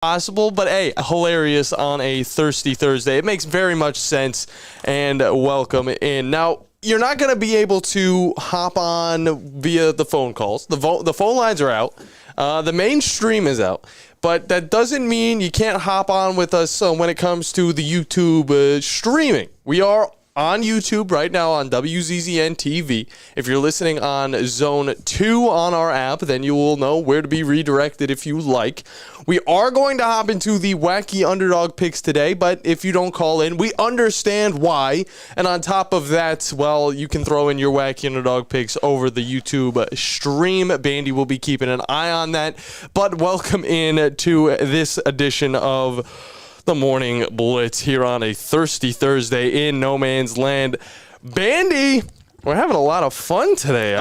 possible, but hey, hilarious on a thirsty Thursday. It makes very much sense, and welcome in. Now, you're not going to be able to hop on via the phone calls. The phone lines are out. The main stream is out. But that doesn't mean you can't hop on with us when it comes to the YouTube streaming. We are on YouTube right now on WZZN TV. If you're listening on Zone 2 on our app, then you will know where to be redirected if you like. We are going to hop into the wacky underdog picks today, but if you don't call in, we understand why. And on top of that, well, you can throw in your wacky underdog picks over the YouTube stream. Bandy will be keeping an eye on that. But welcome in to this edition of the Morning Blitz here on a thirsty Thursday in no man's land. Bandy, we're having a lot of fun today.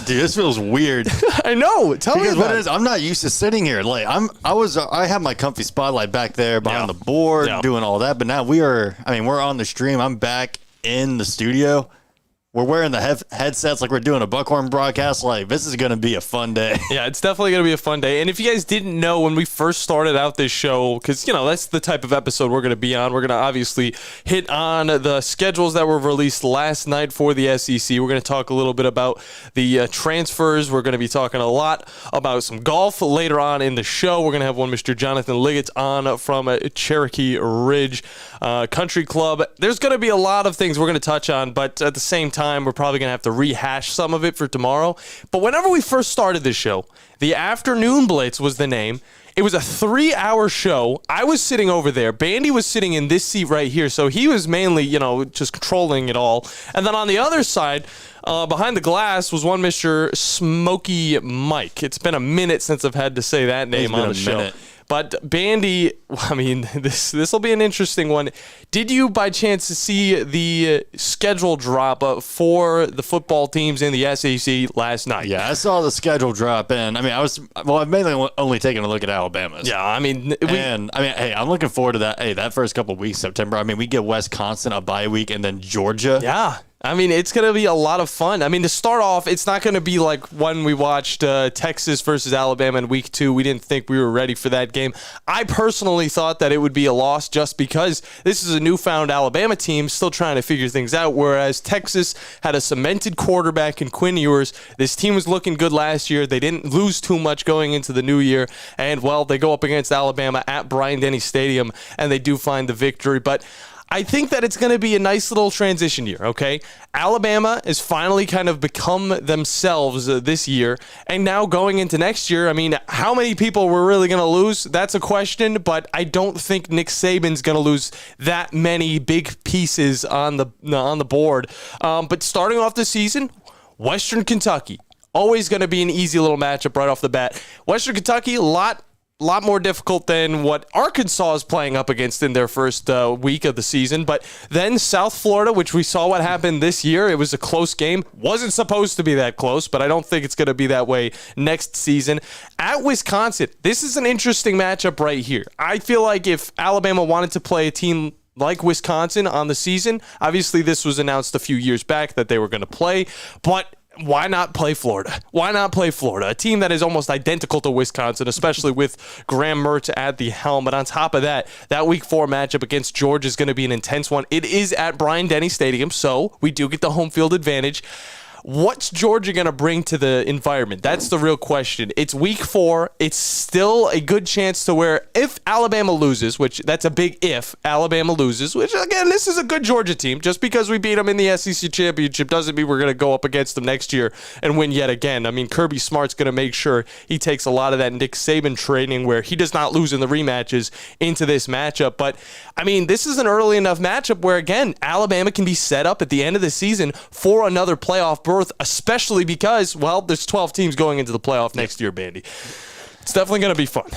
Dude, this feels weird. I know. Tell me what it is. I'm not used to sitting here. Like I have my comfy spotlight back there behind the board, doing all that. But now we're on the stream. I'm back in the studio. We're wearing the headsets like we're doing a Buckhorn broadcast. Like, this is going to be a fun day. Yeah, it's definitely going to be a fun day. And if you guys didn't know when we first started out this show, because, that's the type of episode we're going to be on. We're going to obviously hit on the schedules that were released last night for the SEC. We're going to talk a little bit about the transfers. We're going to be talking a lot about some golf later on in the show. We're going to have one Mr. Jonathan Liggett on from Cherokee Ridge Country Club. There's going to be a lot of things we're going to touch on, but at the same time, we're probably going to have to rehash some of it for tomorrow. But whenever we first started this show, the Afternoon Blitz was the name. It was a 3-hour show. I was sitting over there. Bandy was sitting in this seat right here. So he was mainly, just controlling it all. And then on the other side, behind the glass, was one Mr. Smokey Mike. It's been a minute since I've had to say that name on the show. But Bandy, this will be an interesting one. Did you by chance see the schedule drop for the football teams in the SEC last night? Yeah, I saw the schedule drop, and I've mainly only taken a look at Alabama's. Yeah, hey, I'm looking forward to that. Hey, that first couple of weeks, September. We get Wisconsin a bye week, and then Georgia. Yeah. It's going to be a lot of fun. To start off, it's not going to be like when we watched Texas versus Alabama in week 2. We didn't think we were ready for that game. I personally thought that it would be a loss just because this is a newfound Alabama team still trying to figure things out, whereas Texas had a cemented quarterback in Quinn Ewers. This team was looking good last year. They didn't lose too much going into the new year, and, well, they go up against Alabama at Bryant-Denny Stadium, and they do find the victory. But I think that it's going to be a nice little transition year, okay? Alabama has finally kind of become themselves this year, and now going into next year, how many people we're really going to lose? That's a question, but I don't think Nick Saban's going to lose that many big pieces on the board. But starting off the season, Western Kentucky, always going to be an easy little matchup right off the bat. Western Kentucky, a lot more difficult than what Arkansas is playing up against in their first week of the season. But then South Florida, which we saw what happened this year, it was a close game. Wasn't supposed to be that close, but I don't think it's going to be that way next season. At Wisconsin, this is an interesting matchup right here. I feel like if Alabama wanted to play a team like Wisconsin on the season, obviously this was announced a few years back that they were going to play, but why not play Florida? Why not play Florida? A team that is almost identical to Wisconsin, especially with Graham Mertz at the helm. But on top of that, that Week 4 matchup against Georgia is going to be an intense one. It is at Bryant-Denny Stadium, so we do get the home field advantage. What's Georgia going to bring to the environment? That's the real question. It's week 4. It's still a good chance to where if Alabama loses, which that's a big if, Alabama loses, which again, this is a good Georgia team. Just because we beat them in the SEC championship doesn't mean we're going to go up against them next year and win yet again. Kirby Smart's going to make sure he takes a lot of that Nick Saban training where he does not lose in the rematches into this matchup. But, this is an early enough matchup where, again, Alabama can be set up at the end of the season for another playoff berth, especially because, well, there's 12 teams going into the playoff next year, Bandy. It's definitely going to be fun.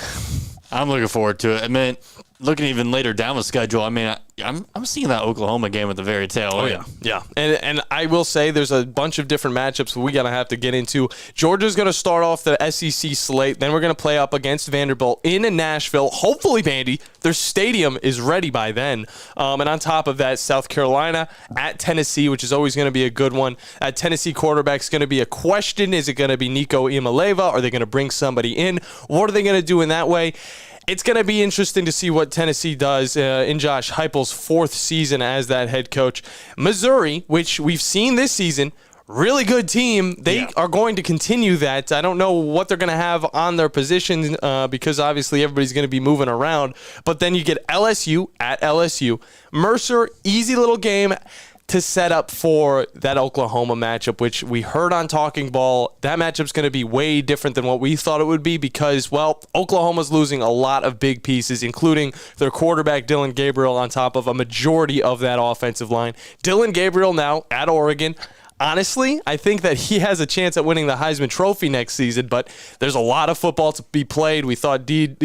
I'm looking forward to it. Looking even later down the schedule, I'm seeing that Oklahoma game at the very tail end. Yeah. And I will say there's a bunch of different matchups we're going to have to get into. Georgia's going to start off the SEC slate. Then we're going to play up against Vanderbilt in Nashville. Hopefully, Bandy, their stadium is ready by then. And on top of that, South Carolina at Tennessee, which is always going to be a good one. At Tennessee quarterback's going to be a question. Is it going to be Nico Imaleva? Are they going to bring somebody in? What are they going to do in that way? It's going to be interesting to see what Tennessee does in Josh Heupel's 4th season as that head coach. Missouri, which we've seen this season, really good team. They are going to continue that. I don't know what they're going to have on their position because obviously everybody's going to be moving around. But then you get LSU at LSU. Mercer, easy little game to set up for that Oklahoma matchup, which we heard on Talking Ball. That matchup's going to be way different than what we thought it would be because, well, Oklahoma's losing a lot of big pieces, including their quarterback, Dylan Gabriel, on top of a majority of that offensive line. Dylan Gabriel now at Oregon. Honestly, I think that he has a chance at winning the Heisman Trophy next season, but there's a lot of football to be played. We thought DJ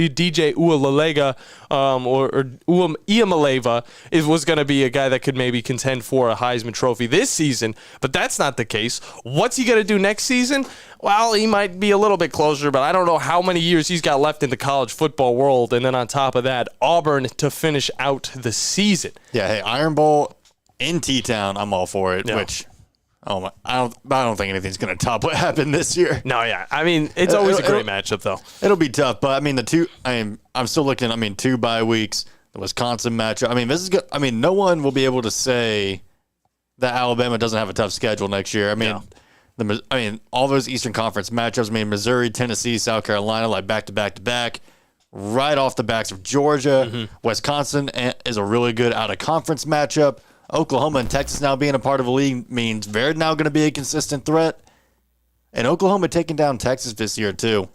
Uiagalelei or Iamaleava was going to be a guy that could maybe contend for a Heisman Trophy this season, but that's not the case. What's he going to do next season? Well, he might be a little bit closer, but I don't know how many years he's got left in the college football world. And then on top of that, Auburn to finish out the season. Yeah, hey, Iron Bowl in T-Town, I'm all for it, which... Oh my! I don't think anything's going to top what happened this year. No, yeah. I mean, it's always a great matchup, though. It'll be tough, but I mean, I'm still looking. I mean, 2 bye weeks, the Wisconsin matchup. I mean, this is good. I mean, no one will be able to say that Alabama doesn't have a tough schedule next year. I mean, all those Eastern Conference matchups. I mean, Missouri, Tennessee, South Carolina, like back to back to back, right off the backs of Georgia. Mm-hmm. Wisconsin is a really good out of conference matchup. Oklahoma and Texas now being a part of the league means they're now going to be a consistent threat. And Oklahoma taking down Texas this year, too.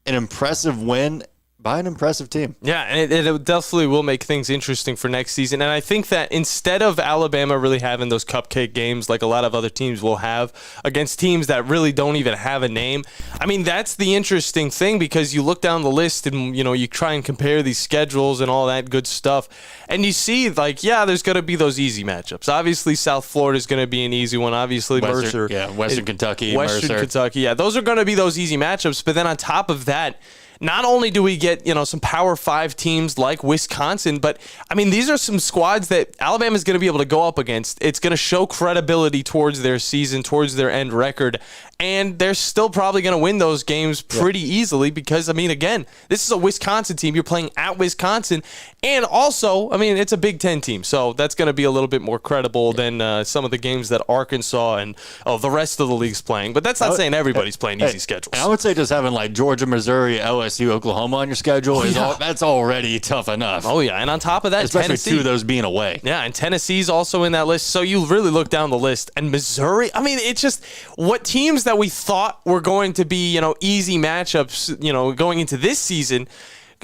An impressive win by an impressive team. Yeah, and it definitely will make things interesting for next season. And I think that instead of Alabama really having those cupcake games like a lot of other teams will have against teams that really don't even have a name, I mean, that's the interesting thing because you look down the list and, you know, you try and compare these schedules and all that good stuff. And you see, like, yeah, there's going to be those easy matchups. Obviously, South Florida is going to be an easy one. Obviously, Mercer. Yeah, Western Kentucky, Western Kentucky, yeah. Those are going to be those easy matchups. But then on top of that, not only do we get, you know, some Power 5 teams like Wisconsin, but, I mean, these are some squads that Alabama's going to be able to go up against. It's going to show credibility towards their season, towards their end record, and they're still probably going to win those games pretty easily because, I mean, again, this is a Wisconsin team. You're playing at Wisconsin, and also, I mean, it's a Big Ten team, so that's going to be a little bit more credible than some of the games that Arkansas and the rest of the league's playing. But that's not saying everybody's playing easy schedules. And I would say just having, like, Georgia, Missouri, LSU, Oklahoma on your schedule, that's already tough enough. Oh, yeah, and on top of that, especially Tennessee, 2 of those being away. Yeah, and Tennessee's also in that list, so you really look down the list. And Missouri, I mean, it's just what teams that we thought were going to be, you know, easy matchups, you know, going into this season,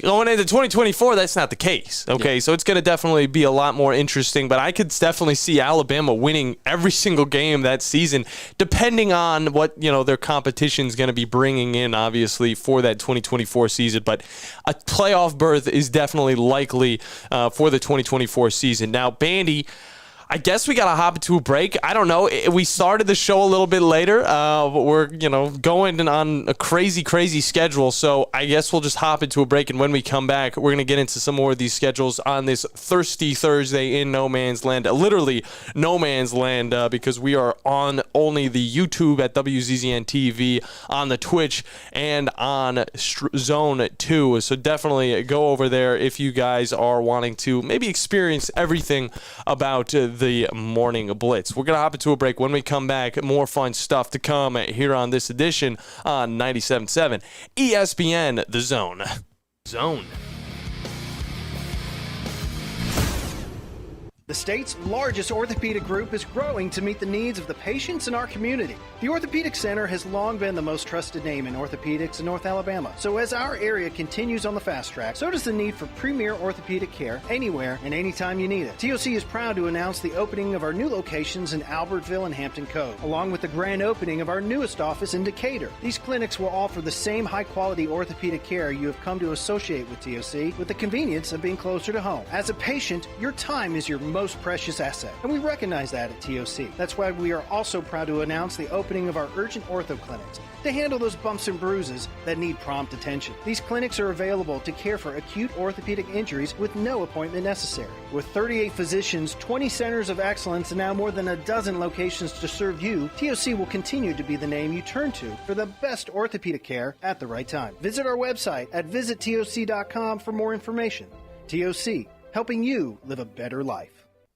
going into 2024, that's not the case. Okay, so it's going to definitely be a lot more interesting, but I could definitely see Alabama winning every single game that season, depending on what, you know, their competition is going to be bringing in, obviously, for that 2024 season. But a playoff berth is definitely likely for the 2024 season. Now, Bandy, I guess we got to hop into a break. I don't know. We started the show a little bit later, but we're, you know, going on a crazy, crazy schedule. So I guess we'll just hop into a break. And when we come back, we're going to get into some more of these schedules on this Thirsty Thursday in no man's land, literally no man's land, because we are on only the YouTube at WZZN TV, on the Twitch, and on Zone 2. So definitely go over there if you guys are wanting to maybe experience everything about the morning blitz. We're going to hop into a break. When we come back, more fun stuff to come here on this edition on 97.7 ESPN, The Zone. The state's largest orthopedic group is growing to meet the needs of the patients in our community. The Orthopedic Center has long been the most trusted name in orthopedics in North Alabama. So as our area continues on the fast track, so does the need for premier orthopedic care anywhere and anytime you need it. TOC is proud to announce the opening of our new locations in Albertville and Hampton Cove, along with the grand opening of our newest office in Decatur. These clinics will offer the same high-quality orthopedic care you have come to associate with TOC, with the convenience of being closer to home. As a patient, your time is your most precious asset, and we recognize that at TOC. That's why we are also proud to announce the opening of our urgent ortho clinics to handle those bumps and bruises that need prompt attention. These clinics are available to care for acute orthopedic injuries with no appointment necessary. With 38 physicians, 20 centers of excellence, and now more than a dozen locations to serve you, TOC will continue to be the name you turn to for the best orthopedic care at the right time. Visit our website at visittoc.com for more information. TOC, helping you live a better life.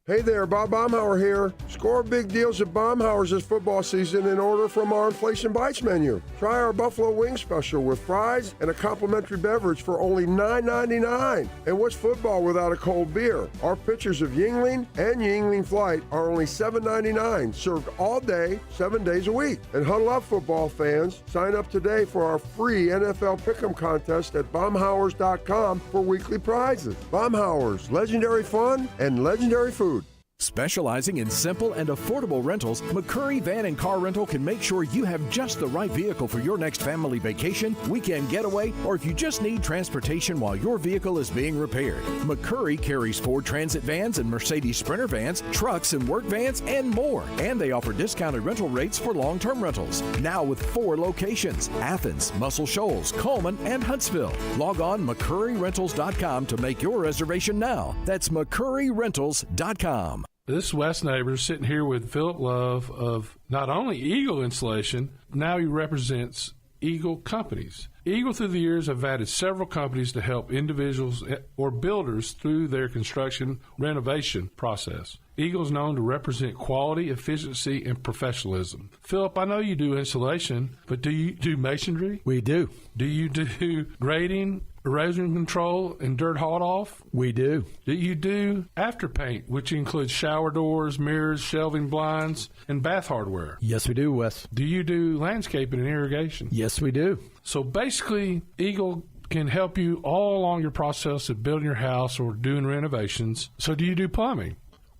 Hey there, Bob Baumhauer here. Score big deals at Baumhauer's this football season and order from our Inflation Bites menu. Try our Buffalo Wing Special with fries and a complimentary beverage for only $9.99. And what's football without a cold beer? Our pitchers of Yingling and Yingling Flight are only $7.99, served all day, 7 days a week. And huddle up, football fans. Sign up today for our free NFL Pick'em contest at Baumhauers.com for weekly prizes. Baumhauers, legendary fun and legendary food. Specializing in simple and affordable rentals, McCurry Van and Car Rental can make sure you have just the right vehicle for your next family vacation, weekend getaway, or if you just need transportation while your vehicle is being repaired. McCurry carries Ford Transit vans and Mercedes Sprinter vans, trucks and work vans, and more. And they offer discounted rental rates for long-term rentals. Now with 4 locations: Athens, Muscle Shoals, Coleman, and Huntsville. Log on McCurryRentals.com to make your reservation now. That's McCurryRentals.com. This is Wes Neighbors sitting here with Philip Love of not only Eagle Installation, now he represents Eagle Companies. Eagle through the years have added several companies to help individuals or builders through their construction renovation process. Eagle is known to represent quality, efficiency, and professionalism. Philip, I know you do insulation, but do you do masonry? We do. Do you do grading, erosion control, and dirt hauled off? We do. Do you do after paint, which includes shower doors, mirrors, shelving blinds, and bath hardware? Yes, we do, Wes. Do you do landscaping and irrigation? Yes, we do. So basically, Eagle can help you all along your process of building your house or doing renovations. So do you do plumbing?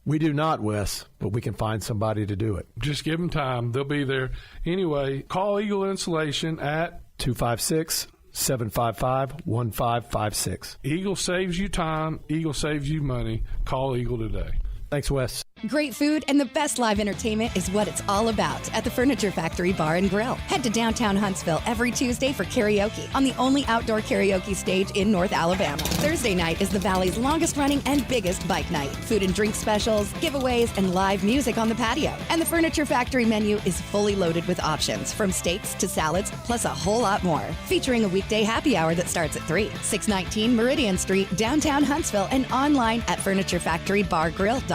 We do not, Wes, but we can find somebody to do it. Just give them time. They'll be there. Anyway, call Eagle Insulation at 256-755-1556. Eagle saves you time. Eagle saves you money. Call Eagle today. Thanks, Wes. Great food and the best live entertainment is what it's all about at the Furniture Factory Bar and Grill. Head to downtown Huntsville every Tuesday for karaoke on the only outdoor karaoke stage in North Alabama. Thursday night is the Valley's longest running and biggest bike night. Food and drink specials, giveaways, and live music on the patio. And the Furniture Factory menu is fully loaded with options from steaks to salads, plus a whole lot more. Featuring a weekday happy hour that starts at 3. 619 Meridian Street, downtown Huntsville, and online at FurnitureFactoryBarGrill.com.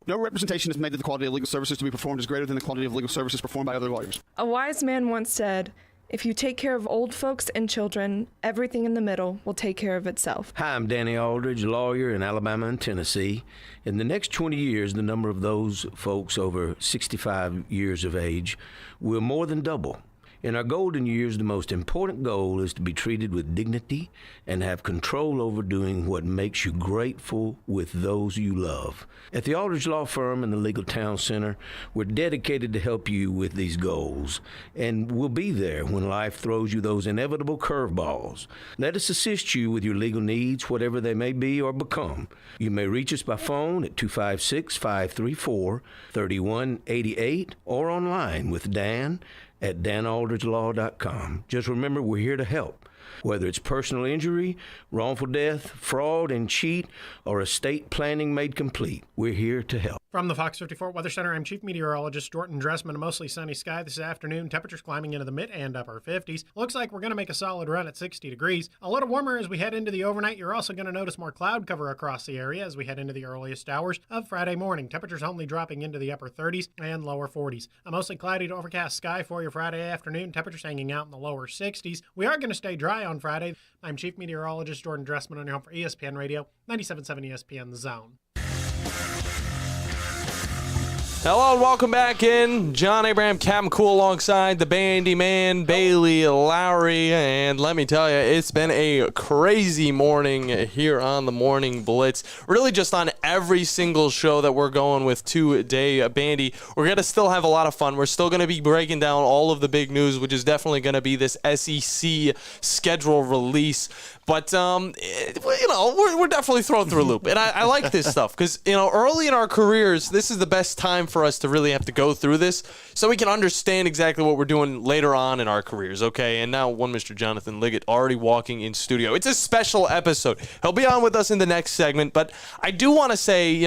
No representation is made that the quality of legal services to be performed is greater than the quality of legal services performed by other lawyers. A wise man once said, if you take care of old folks and children, everything in the middle will take care of itself. Hi, I'm Danny Aldridge, lawyer in Alabama and Tennessee. In the next 20 years, the number of those folks over 65 years of age will more than double. In our golden years, the most important goal is to be treated with dignity and have control over doing what makes you grateful with those you love. At the Aldridge Law Firm and the Legal Town Center, we're dedicated to help you with these goals, and we'll be there when life throws you those inevitable curveballs. Let us assist you with your legal needs, whatever they may be or become. You may reach us by phone at 256-534-3188 or online with Dan at danaldridgelaw.com. Just remember, we're here to help. Whether it's personal injury, wrongful death, fraud and cheat, or estate planning made complete, we're here to help. From the Fox 54 Weather Center, I'm Chief Meteorologist Jordan Dressman. A mostly sunny sky this afternoon. Temperatures climbing into the mid and upper 50s. Looks like we're going to make a solid run at 60 degrees. A little warmer as we head into the overnight. You're also going to notice more cloud cover across the area as we head into the earliest hours of Friday morning. Temperatures only dropping into the upper 30s and lower 40s. A mostly cloudy to overcast sky for your Friday afternoon. Temperatures hanging out in the lower 60s. We are going to stay dry on Friday. I'm Chief Meteorologist Jordan Dressman on your home for ESPN Radio, 97.7 ESPN The Zone. Hello and welcome back in. John Abraham, Captain Cool alongside the Bandiman, Bailey, Lowery, and let me tell you, it's been a crazy morning here on the Morning Blitz. Really just on every single show that we're going with today, Bandy. We're going to still have a lot of fun. We're still going to be breaking down all of the big news, which is definitely going to be this SEC schedule release. But, we're definitely thrown through a loop. And I like this stuff because, early in our careers, this is the best time for us to really have to go through this so we can understand exactly what we're doing later on in our careers, okay? And now one Mr. Jonathan Liggett already walking in studio. It's a special episode. He'll be on with us in the next segment, but I do want to say,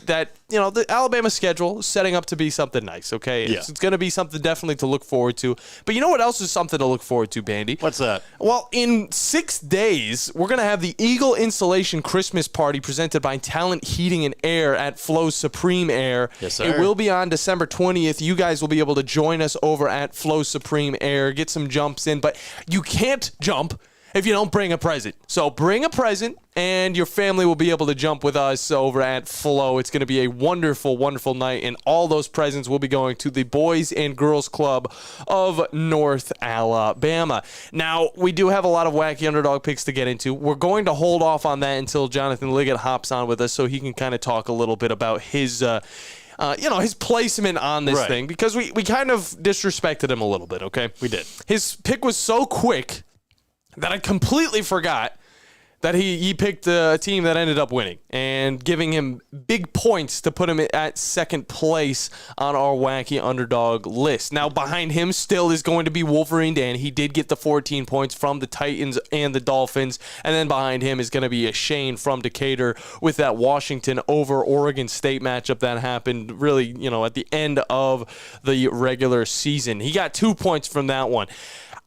that the Alabama schedule is setting up to be something nice, okay? Yeah. It's going to be something definitely to look forward to. But you know what else is something to look forward to, Bandy? What's that? Well, in 6 days, we're going to have the Eagle Insulation Christmas Party presented by Talent Heating and Air at Flow Supreme Air. Yes, sir. It will be on December 20th. You guys will be able to join us over at Flow Supreme Air, get some jumps in, but you can't jump if you don't bring a present. So bring a present, and your family will be able to jump with us over at Flow. It's going to be a wonderful, wonderful night, and all those presents will be going to the Boys and Girls Club of North Alabama. Now, we do have a lot of wacky underdog picks to get into. We're going to hold off on that until Jonathan Liggett hops on with us so he can kind of talk a little bit about his his placement on this thing, because we kind of disrespected him a little bit, okay? We did. His pick was so quick that I completely forgot that he picked a team that ended up winning and giving him big points to put him at second place on our wacky underdog list. Now, behind him still is going to be Wolverine Dan. He did get the 14 points from the Titans and the Dolphins. And then behind him is going to be a Shane from Decatur with that Washington over Oregon State matchup that happened really, at the end of the regular season. He got 2 points from that one.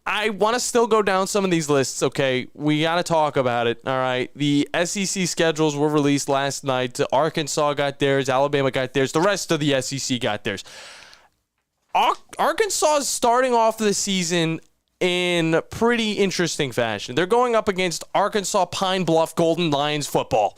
I want to still go down some of these lists, okay? We got to talk about it, all right? The SEC schedules were released last night. Arkansas got theirs. Alabama got theirs. The rest of the SEC got theirs. Arkansas is starting off the season in pretty interesting fashion. They're going up against Arkansas Pine Bluff Golden Lions football.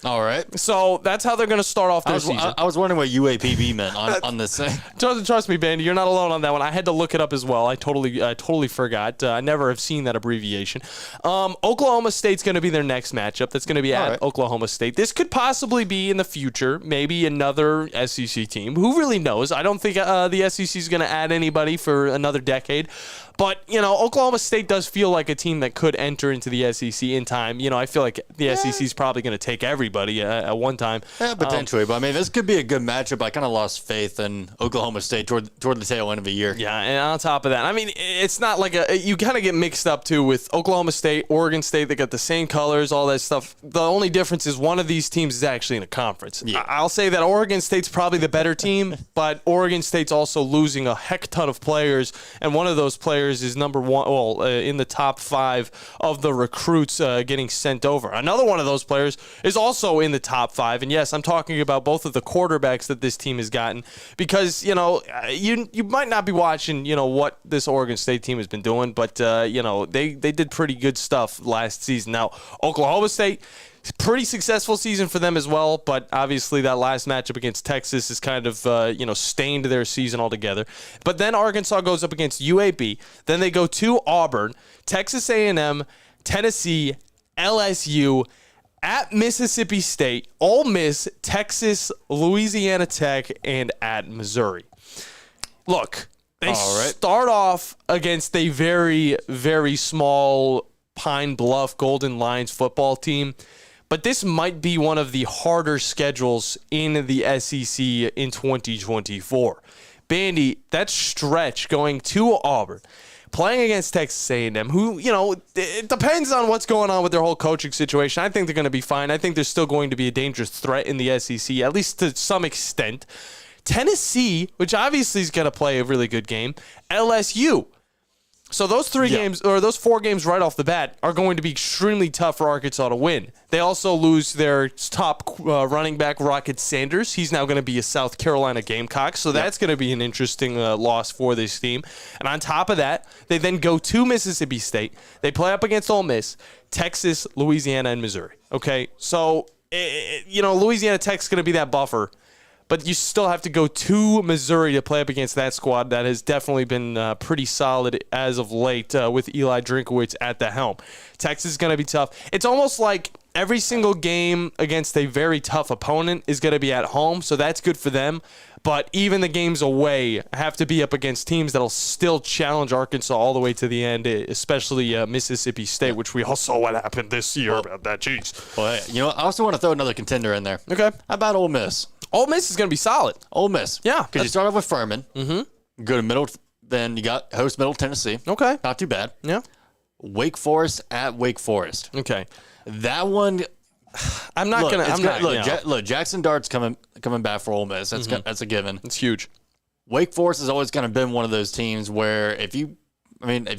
All right. So that's how they're going to start off their season. I was wondering what UAPB meant on this thing. Trust me, Bandy, you're not alone on that one. I had to look it up as well. I totally forgot. I never have seen that abbreviation. Oklahoma State's going to be their next matchup. That's going to be at Oklahoma State. This could possibly be in the future, maybe another SEC team. Who really knows? I don't think the SEC is going to add anybody for another decade. But, Oklahoma State does feel like a team that could enter into the SEC in time. I feel like the SEC is probably going to take everybody at one time. Yeah, potentially. But, this could be a good matchup. I kind of lost faith in Oklahoma State toward the tail end of the year. Yeah, and on top of that, it's not like you kind of get mixed up, too, with Oklahoma State, Oregon State. They got the same colors, all that stuff. The only difference is one of these teams is actually in a conference. Yeah. I'll say that Oregon State's probably the better team, but Oregon State's also losing a heck ton of players, and one of those players is number one, in the top 5 of the recruits getting sent over. Another one of those players is also in the top 5, and yes, I'm talking about both of the quarterbacks that this team has gotten, because you might not be watching what this Oregon State team has been doing, but they did pretty good stuff last season. Now Oklahoma State, pretty successful season for them as well, but obviously that last matchup against Texas is kind of, stained their season altogether. But then Arkansas goes up against UAB. Then they go to Auburn, Texas A&M, Tennessee, LSU, at Mississippi State, Ole Miss, Texas, Louisiana Tech, and at Missouri. Look, they start off against a very, very small Pine Bluff Golden Lions football team. But this might be one of the harder schedules in the SEC in 2024. Bandy, that stretch going to Auburn, playing against Texas A&M, who, it depends on what's going on with their whole coaching situation. I think they're going to be fine. I think they're still going to be a dangerous threat in the SEC, at least to some extent. Tennessee, which obviously is going to play a really good game. LSU. So those 3 games, or those 4 games right off the bat, are going to be extremely tough for Arkansas to win. They also lose their top running back, Rocket Sanders. He's now going to be a South Carolina Gamecock, so that's going to be an interesting loss for this team. And on top of that, they then go to Mississippi State. They play up against Ole Miss, Texas, Louisiana, and Missouri. Okay, so, Louisiana Tech's going to be that buffer. But you still have to go to Missouri to play up against that squad that has definitely been pretty solid as of late with Eli Drinkowitz at the helm. Texas is going to be tough. It's almost like every single game against a very tough opponent is going to be at home, so that's good for them. But even the games away have to be up against teams that'll still challenge Arkansas all the way to the end, especially Mississippi State, which we all saw what happened this year about that. Jeez. Well, hey, you know, I also want to throw another contender in there. Okay. How about Ole Miss? Ole Miss is going to be solid. Ole Miss. Yeah. Because you start off with Furman. Mm-hmm. Go to Middle, then you got host Middle Tennessee. Okay. Not too bad. Yeah. Wake Forest at Wake Forest. Okay. That one... I'm not going to... Look, Jackson Dart's coming back for Ole Miss. That's a given. It's huge. Wake Forest has always kind of been one of those teams where if you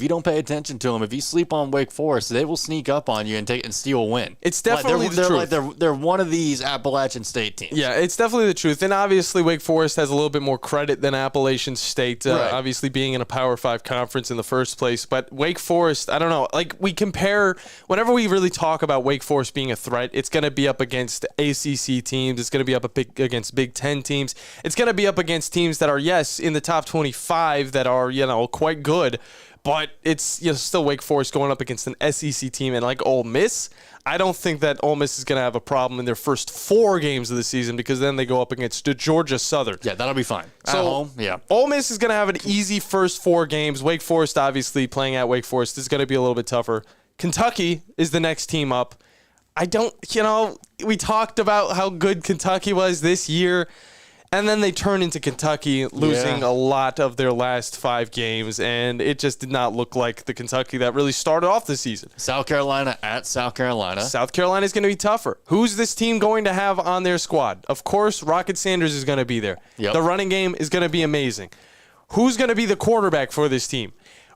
don't pay attention to them, if you sleep on Wake Forest, they will sneak up on you and steal a win. It's definitely the truth. They're one of these Appalachian State teams. Yeah, it's definitely the truth. And obviously, Wake Forest has a little bit more credit than Appalachian State, Right. obviously being in a Power 5 conference in the first place. But Wake Forest, I don't know. Like, we compare, whenever we really talk about Wake Forest being a threat, it's going to be up against ACC teams. It's going to be up against Big Ten teams. It's going to be up against teams that are, yes, in the top 25 that are, quite good. But it's still Wake Forest going up against an SEC team, and like Ole Miss, I don't think that Ole Miss is going to have a problem in their first 4 games of the season because then they go up against Georgia Southern. Yeah, that'll be fine. So, at home, yeah. Ole Miss is going to have an easy first 4 games. Wake Forest, obviously, playing at Wake Forest is going to be a little bit tougher. Kentucky is the next team up. We talked about how good Kentucky was this year. And then they turn into Kentucky, losing a lot of their last 5 games, and it just did not look like the Kentucky that really started off the season. South Carolina at South Carolina. South Carolina is going to be tougher. Who's this team going to have on their squad? Of course, Rocket Sanders is going to be there. Yep. The running game is going to be amazing. Who's going to be the quarterback for this team?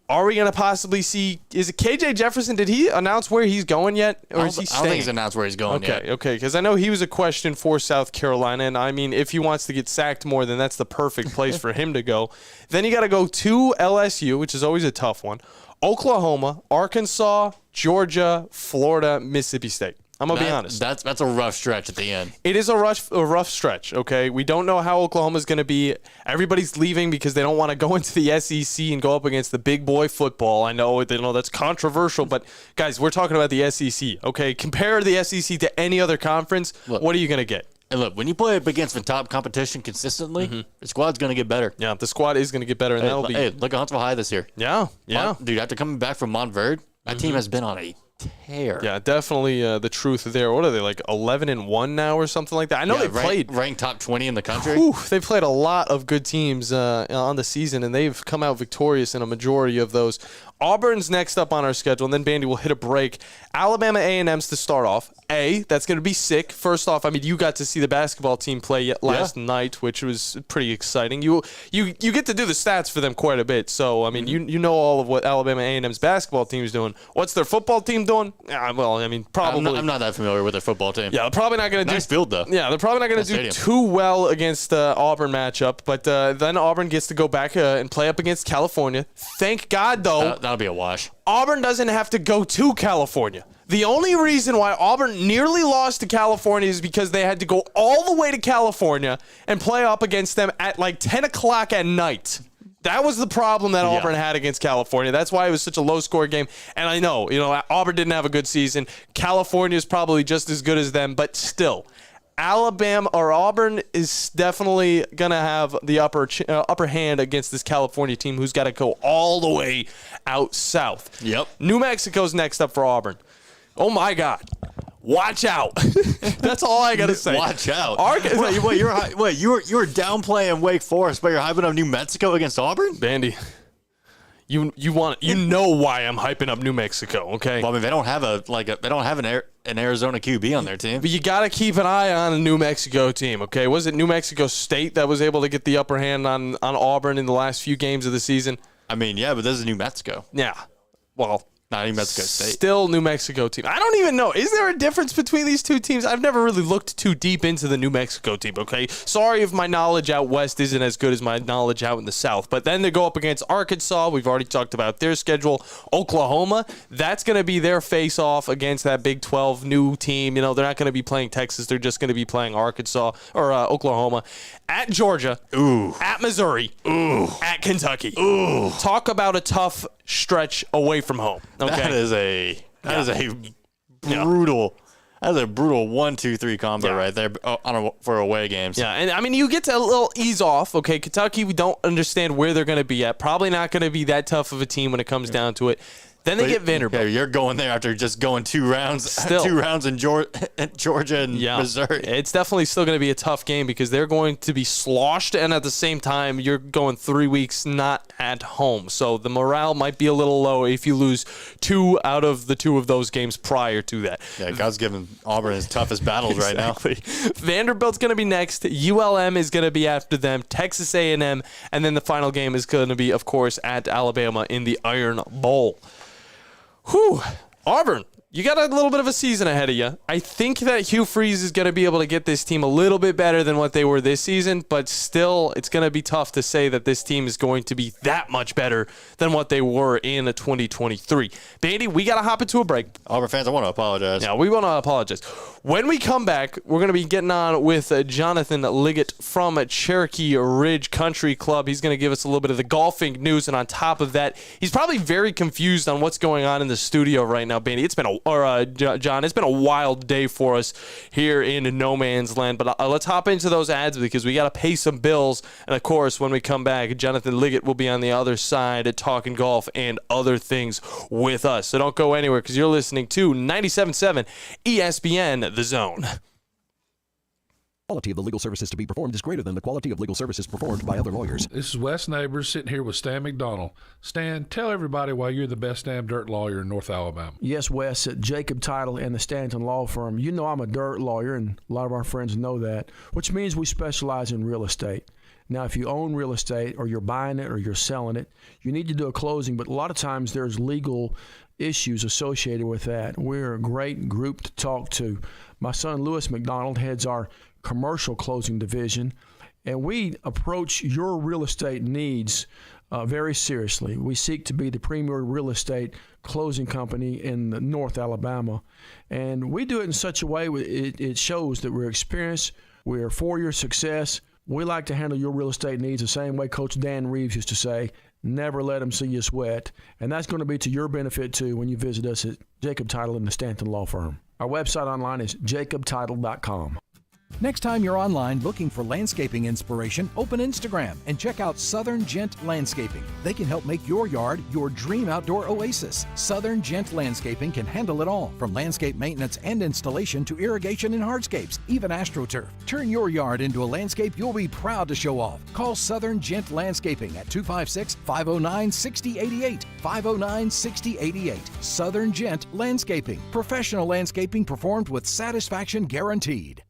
Are we going to possibly see – is it KJ Jefferson? Did he announce where he's going yet? Or is he staying? I don't think he's announced where he's going yet. Okay, because I know he was a question for South Carolina, and I mean, if he wants to get sacked more, then that's the perfect place for him to go. Then you got to go to LSU, which is always a tough one, Oklahoma, Arkansas, Georgia, Florida, Mississippi State. I'm going to be honest. That's a rough stretch at the end. It is a rough stretch, okay? We don't know how Oklahoma's going to be. Everybody's leaving because they don't want to go into the SEC and go up against the big boy football. I know that's controversial, but guys, we're talking about the SEC, okay? Compare the SEC to any other conference. Look, what are you going to get? And look, when you play up against the top competition consistently, the squad's going to get better. Yeah, the squad is going to get better. And that'll be. Hey, look at Huntsville High this year. Yeah. Dude, after coming back from Montverde, that team has been on a tear. Yeah, definitely the truth there. What are they, like 11-1 now or something like that? I know they played ranked top 20 in the country. They played a lot of good teams on the season, and they've come out victorious in a majority of those. Auburn's next up on our schedule, and then Bandy will hit a break. Alabama A&M's to start off. That's going to be sick. First off, I mean, you got to see the basketball team play last night, which was pretty exciting. You get to do the stats for them quite a bit. So, I mean, you know all of what Alabama A&M's basketball team is doing. What's their football team doing? Well, I mean, probably. I'm not that familiar with their football team. Yeah, they're probably not going to do. Nice field, though. Yeah, they're probably not going to do too well against the Auburn matchup. But then Auburn gets to go back and play up against California. Thank God, though. That'll be a wash. Auburn doesn't have to go to California. The only reason why Auburn nearly lost to California is because they had to go all the way to California and play up against them at like 10 o'clock at night. That was the problem that Auburn had against California. That's why it was such a low-score game. And I know, Auburn didn't have a good season. California is probably just as good as them, but still. Auburn is definitely going to have the upper hand against this California team who's got to go all the way out south. Yep. New Mexico's next up for Auburn. Oh, my God. Watch out. That's all I got to say. Watch out. Wait, you were downplaying Wake Forest, but you're hyping up New Mexico against Auburn? Bandy. You know why I'm hyping up New Mexico, okay? Well, I mean, they don't have an Arizona QB on their team. But you got to keep an eye on a New Mexico team, okay? Was it New Mexico State that was able to get the upper hand on Auburn in the last few games of the season? I mean, yeah, but this is New Mexico. Yeah. Well, not New Mexico State. Still New Mexico team. I don't even know. Is there a difference between these two teams? I've never really looked too deep into the New Mexico team, okay? Sorry if my knowledge out west isn't as good as my knowledge out in the south. But then they go up against Arkansas. We've already talked about their schedule. Oklahoma, that's going to be their face-off against that Big 12 new team. They're not going to be playing Texas. They're just going to be playing Arkansas or Oklahoma. At Georgia. Ooh. At Missouri. Ooh. At Kentucky. Ooh. Talk about a tough stretch away from home. Okay? That is a brutal. That's a brutal 1-2-3 combo right there for away games. Yeah, and I mean, you get to a little ease off. Okay, Kentucky, we don't understand where they're going to be at. Probably not going to be that tough of a team when it comes down to it. Then they get Vanderbilt. Yeah, you're going there after just going 2 rounds. Still. 2 rounds in Georgia and Missouri. It's definitely still going to be a tough game because they're going to be sloshed, and at the same time, you're going 3 weeks not at home. So the morale might be a little low if you lose 2 out of the 2 of those games prior to that. Yeah, God's giving Auburn his toughest battles right now. Vanderbilt's going to be next. ULM is going to be after them. Texas A&M, and then the final game is going to be, of course, at Alabama in the Iron Bowl. Whew. Auburn, you got a little bit of a season ahead of you. I think that Hugh Freeze is going to be able to get this team a little bit better than what they were this season, but still, it's going to be tough to say that this team is going to be that much better than what they were in 2023. Bandy, we got to hop into a break. Auburn fans, I want to apologize. Yeah, we want to apologize. When we come back, we're going to be getting on with Jonathan Liggett from Cherokee Ridge Country Club. He's going to give us a little bit of the golfing news, and on top of that, he's probably very confused on what's going on in the studio right now, Bandy. John, it's been a wild day for us here in no man's land, but let's hop into those ads because we got to pay some bills, and of course, when we come back, Jonathan Liggett will be on the other side talking golf and other things with us. So don't go anywhere because you're listening to 97.7 ESPN, The Zone. Quality of the legal services to be performed is greater than the quality of legal services performed by other lawyers. This is Wes Neighbors sitting here with Stan McDonald. Stan, tell everybody why you're the best damn dirt lawyer in North Alabama. Yes, Wes, at Jacob Title and the Stanton Law Firm. You know I'm a dirt lawyer, and a lot of our friends know that, which means we specialize in real estate. Now, if you own real estate or you're buying it or you're selling it, you need to do a closing, but a lot of times there's legal issues associated with that. We're a great group to talk to. My son, Lewis McDonald, heads our commercial closing division, and we approach your real estate needs very seriously. We seek to be the premier real estate closing company in North Alabama, and we do it in such a way it shows that we're experienced, we're for your success. We like to handle your real estate needs the same way Coach Dan Reeves used to say, never let them see you sweat, and that's going to be to your benefit too when you visit us at Jacob Title and the Stanton Law Firm. Our website online is jacobtitle.com. Next time you're online looking for landscaping inspiration, open Instagram and check out Southern Gent Landscaping. They can help make your yard your dream outdoor oasis. Southern Gent Landscaping can handle it all, from landscape maintenance and installation to irrigation and hardscapes, even AstroTurf. Turn your yard into a landscape you'll be proud to show off. Call Southern Gent Landscaping at 256-509-6088. 509-6088. Southern Gent Landscaping. Professional landscaping performed with satisfaction guaranteed.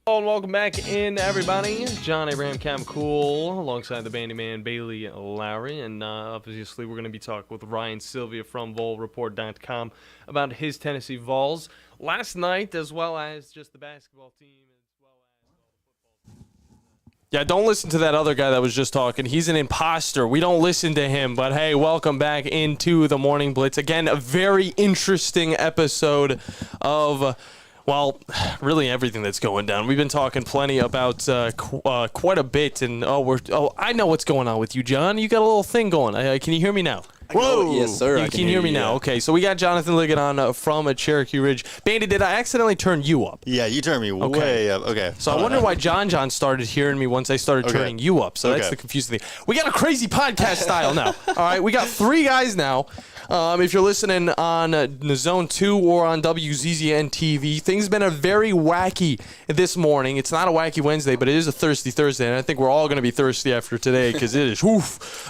Hello and welcome back in, everybody. John Abraham Cam Cool alongside the Bandiman Bailey Lowery, and obviously we're going to be talking with Ryan Sylvia from VolReport.com about his Tennessee Vols last night, as well as just the basketball team. Yeah, don't listen to that other guy that was just talking. He's an imposter. We don't listen to him. But, hey, welcome back into the Morning Blitz. Again, a very interesting episode of, well, really everything that's going down. We've been talking plenty about quite a bit. And, I know what's going on with you, John. You got a little thing going. Can you hear me now? Whoa! Yes, sir. You can hear me now. Okay, so we got Jonathan Liggett on from Cherokee Ridge. Bandy, did I accidentally turn you up? Yeah, you turned me way up. Okay. So I wonder why John started hearing me once I started turning you up. So that's the confusing thing. We got a crazy podcast style now. All right, we got 3 guys now. If you're listening on the Zone 2 or on WZZN TV, things have been a very wacky this morning. It's not a wacky Wednesday, but it is a thirsty Thursday, and I think we're all going to be thirsty after today because it is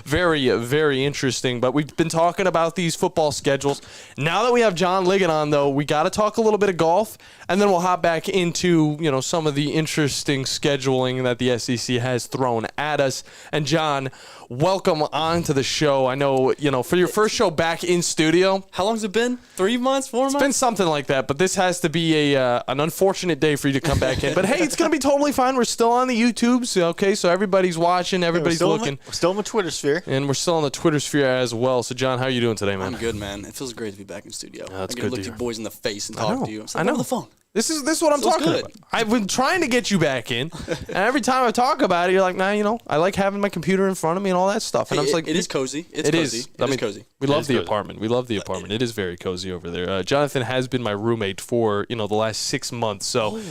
very, very interesting. But we've been talking about these football schedules. Now that we have John Liggett on, though, we got to talk a little bit of golf, and then we'll hop back into some of the interesting scheduling that the SEC has thrown at us. And John, welcome on to the show. I know, for your first show back in studio. How long's it been? 3 months, 4 months? It's been something like that, but this has to be an unfortunate day for you to come back in. But hey, it's going to be totally fine. We're still on the YouTubes, okay? So everybody's watching, everybody's looking. We're still in the Twitter sphere. And we're still in the Twitter sphere as well. well. So, John, how are you doing today, man? I'm good, man. It feels great to be back in studio. That's I get good to look to you hear. boys in the face and talk to you. I know. Over the phone. This is what I'm Feels talking good. about. I've been trying to get you back in, and every time I talk about it, you're like, nah, I like having my computer in front of me and all that stuff. And Hey, I'm just like, it is cozy. It's it cozy. is. It is cozy. We love the apartment. We love the apartment. It is very cozy over there. Jonathan has been my roommate for the last 6 months. So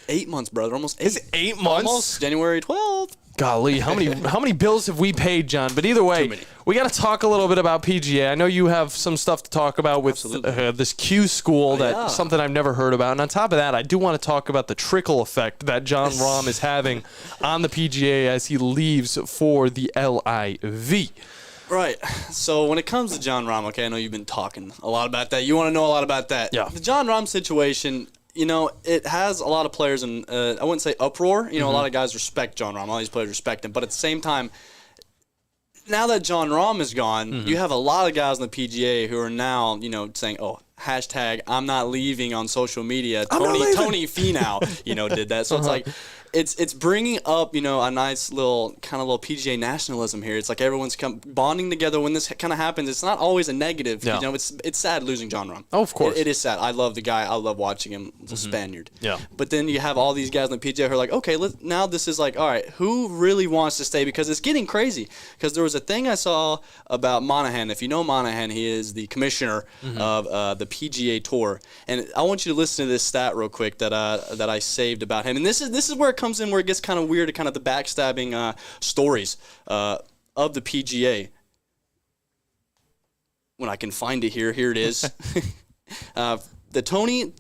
8 months, brother. Almost 8. Is it 8 months? Almost January 12th. Golly, how many bills have we paid, John? But either way, we got to talk a little bit about PGA. I know you have some stuff to talk about with this Q school something I've never heard about. And on top of that, I do want to talk about the trickle effect that Jon Rahm is having on the PGA as he leaves for the LIV. Right. So when it comes to Jon Rahm, okay, I know you've been talking a lot about that. You want to know a lot about that. Yeah. The Jon Rahm situation, it has a lot of players in, I wouldn't say uproar. A lot of guys respect Jon Rahm. All these players respect him. But at the same time, now that Jon Rahm is gone, you have a lot of guys on the PGA who are now, saying, hashtag I'm not leaving on social media. Tony Finau, did that. So it's like, it's bringing up, a nice little PGA nationalism here. It's like everyone's bonding together when this kind of happens. It's not always a negative. Yeah. It's sad losing Jon Rahm. Oh, of course. It is sad. I love the guy. I love watching him. He's a Spaniard. Yeah. But then you have all these guys on the PGA who are like, okay, now this is like, all right, who really wants to stay? Because it's getting crazy. Because there was a thing I saw about Monahan. If you know Monahan, he is the commissioner of the PGA Tour. And I want you to listen to this stat real quick that I saved about him. And this is where it comes in, where it gets kind of weird, kind of the backstabbing stories of the PGA. When I can find it here it is. The Tony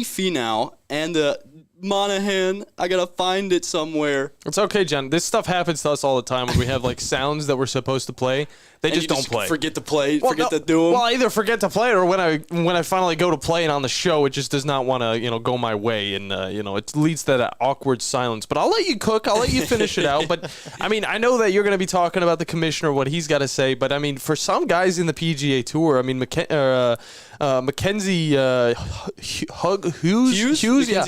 Finau and the Monahan. I gotta find it somewhere. It's okay, John. This stuff happens to us all the time when we have sounds that we're supposed to play. They just don't play. Forget to play. Forget to do them. Well, I either forget to play it, or when I finally go to play it on the show, it just does not want to go my way, and it leads to that awkward silence. But I'll let you cook. I'll let you finish it out. But I know that you're going to be talking about the commissioner, what he's got to say. But for some guys in the PGA Tour, Mackenzie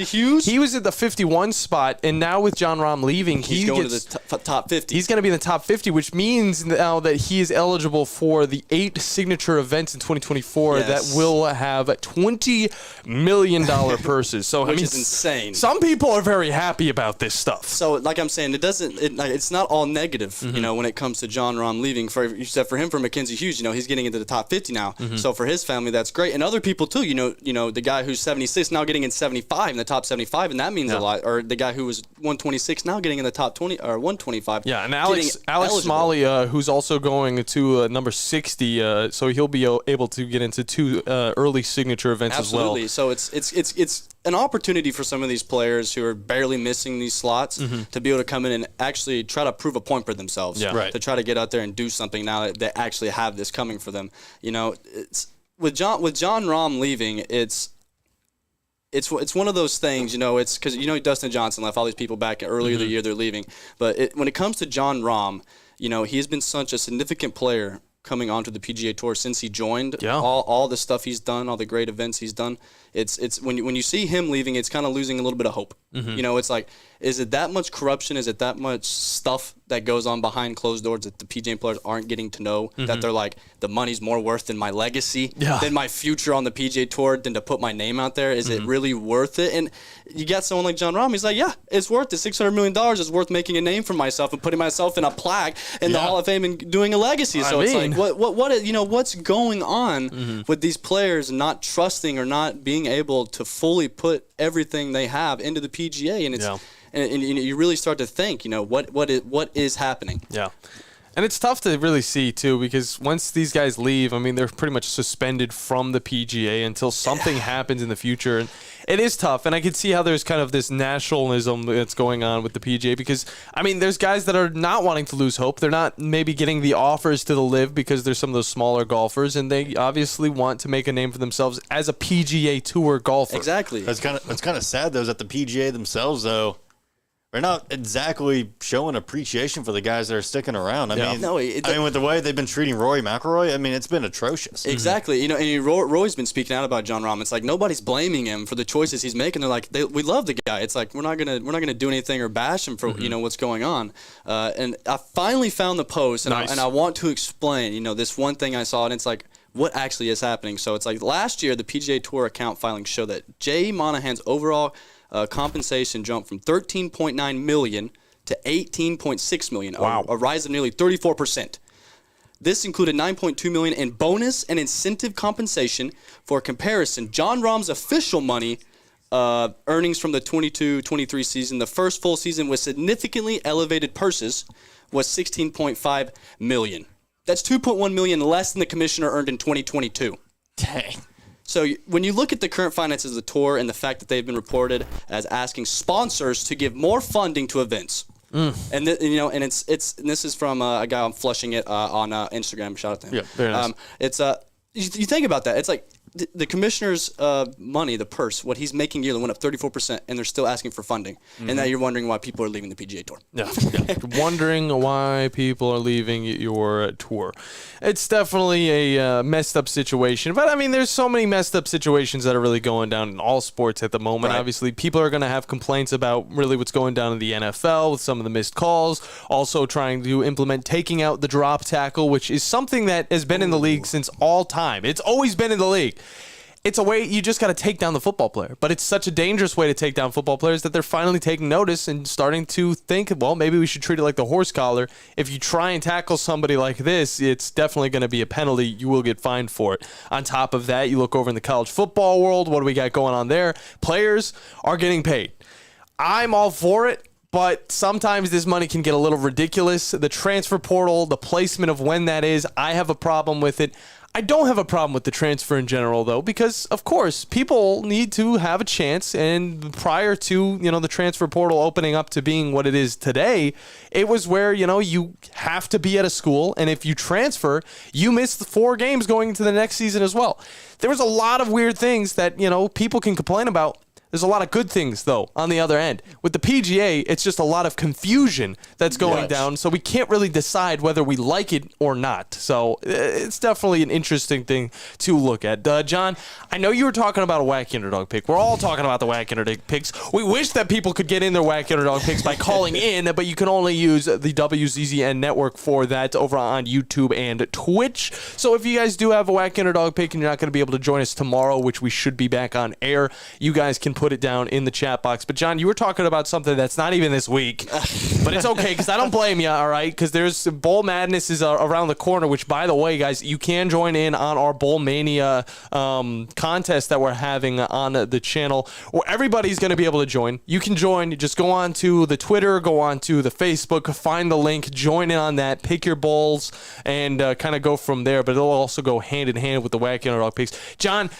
Hughes, he was at the 51 spot, and now with Jon Rahm leaving, he's going to the top 50. He's going to be in the top 50, which means now that he is eligible for the 8 signature events in 2024 that will have $20 million purses. So which is insane. Some people are very happy about this stuff. So, like I'm saying, it's not all negative, when it comes to Jon Rahm leaving. Except for him, for Mackenzie Hughes, he's getting into the top 50 now. So for his family, that's great, and other people too. The guy who's 76 now getting in 75 in the top 75, and that means a lot. Or the guy who was 126 now getting in the top 20 or 125. Yeah, and Alex Smalley, who's also going to number 60, so he'll be able to get into 2 early signature events as well. Absolutely. So it's an opportunity for some of these players who are barely missing these slots to be able to come in and actually try to prove a point for themselves. Yeah. Right. To try to get out there and do something now that they actually have this coming for them. It's with Jon Rahm leaving, it's one of those things, it's because, Dustin Johnson left, all these people back earlier the year they're leaving. But when it comes to Jon Rahm, he's been such a significant player coming onto the PGA Tour since he joined. Yeah. All the stuff he's done, all the great events he's done. It's when you see him leaving, it's kind of losing a little bit of hope. It's like, is it that much corruption? Is it that much stuff that goes on behind closed doors that the PGA players aren't getting to know? That they're like, the money's more worth than my legacy, than my future on the PGA Tour, than to put my name out there? Is it really worth it? And you got someone like Jon Rahm, he's like, yeah, it's worth it. $600 million is worth making a name for myself and putting myself in a plaque in the Hall of Fame and doing a legacy. So it's like, what's going on with these players not trusting or not being able to fully put everything they have into the PGA? And it's and you really start to think, what is happening? Yeah. And it's tough to really see, too, because once these guys leave, they're pretty much suspended from the PGA until something happens in the future. And it is tough, and I can see how there's kind of this nationalism that's going on with the PGA because, there's guys that are not wanting to lose hope. They're not maybe getting the offers to the LIV because there's some of those smaller golfers, and they obviously want to make a name for themselves as a PGA Tour golfer. Exactly. It's kind of sad, though, is that the PGA themselves, though, they're not exactly showing appreciation for the guys that are sticking around. I mean, with the way they've been treating Rory McIlroy, I mean, it's been atrocious. Exactly. You know, and Roy's been speaking out about Jon Rahm. It's like nobody's blaming him for the choices he's making. They're like, we love the guy. It's like we're not gonna do anything or bash him for what's going on. And I finally found the post, and I want to explain. This one thing I saw, and it's like what actually is happening. So it's like last year, the PGA Tour account filings show that Jay Monahan's overall compensation jumped from $13.9 million to $18.6 million, a rise of nearly 34%. This included $9.2 million in bonus and incentive compensation. For comparison, Jon Rahm's official money earnings from the 22-23 season, the first full season with significantly elevated purses, was $16.5 million. That's $2.1 million less than the commissioner earned in 2022. Dang. So when you look at the current finances of the tour and the fact that they've been reported as asking sponsors to give more funding to events, and this is from a guy on Flushing It on Instagram. Shout out to him. Yeah, very nice. It's you think about that. It's like the commissioner's money, the purse, what he's making yearly went up 34%, and they're still asking for funding. And now you're wondering why people are leaving the PGA Tour. Yeah. Wondering why people are leaving your tour. It's definitely a messed up situation. But, I mean, there's so many messed up situations that are really going down in all sports at the moment. Right. Obviously, people are going to have complaints about really what's going down in the NFL with some of the missed calls. Also trying to implement taking out the drop tackle, which is something that has been in the league since all time. It's always been in the league. It's a way you just got to take down the football player. But it's such a dangerous way to take down football players that they're finally taking notice and starting to think, well, maybe we should treat it like the horse collar. If you try and tackle somebody like this, it's definitely going to be a penalty. You will get fined for it. On top of that, you look over in the college football world. What do we got going on there? Players are getting paid. I'm all for it. But sometimes this money can get a little ridiculous. The transfer portal, the placement of when that is, I have a problem with it. I don't have a problem with the transfer in general, though, because, of course, people need to have a chance. And prior to, the transfer portal opening up to being what it is today, it was where, you have to be at a school. And if you transfer, you miss the 4 games going into the next season as well. There was a lot of weird things that, people can complain about. There's a lot of good things, though, on the other end. With the PGA, it's just a lot of confusion that's going down, so we can't really decide whether we like it or not. So it's definitely an interesting thing to look at. John, I know you were talking about a wacky underdog pick. We're all talking about the wacky underdog picks. We wish that people could get in their wacky underdog picks by calling in, but you can only use the WZZN network for that over on YouTube and Twitch. So if you guys do have a wacky underdog pick and you're not going to be able to join us tomorrow, which we should be back on air, you guys can put it down in the chat box. But John, you were talking about something that's not even this week, but it's okay because I don't blame you, all right? Because there's Bowl Madness is around the corner, which, by the way, guys, you can join in on our Bowl Mania contest that we're having on the channel, where everybody's going to be able to join. You can join. You just go on to the Twitter, go on to the Facebook, find the link, join in on that, pick your bowls, and kind of go from there. But it'll also go hand in hand with the wacky underdog picks. John,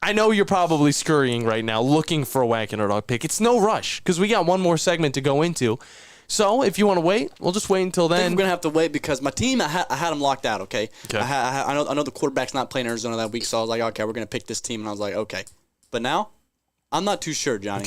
I know you're probably scurrying right now looking for a wacky underdog pick. It's no rush because we got one more segment to go into. So if you want to wait, we'll just wait until then. I think we're going to have to wait because my team, I had them locked out, okay? I know the quarterback's not playing Arizona that week, so I was like, okay, we're going to pick this team. And I was like, okay. But now, I'm not too sure, Johnny.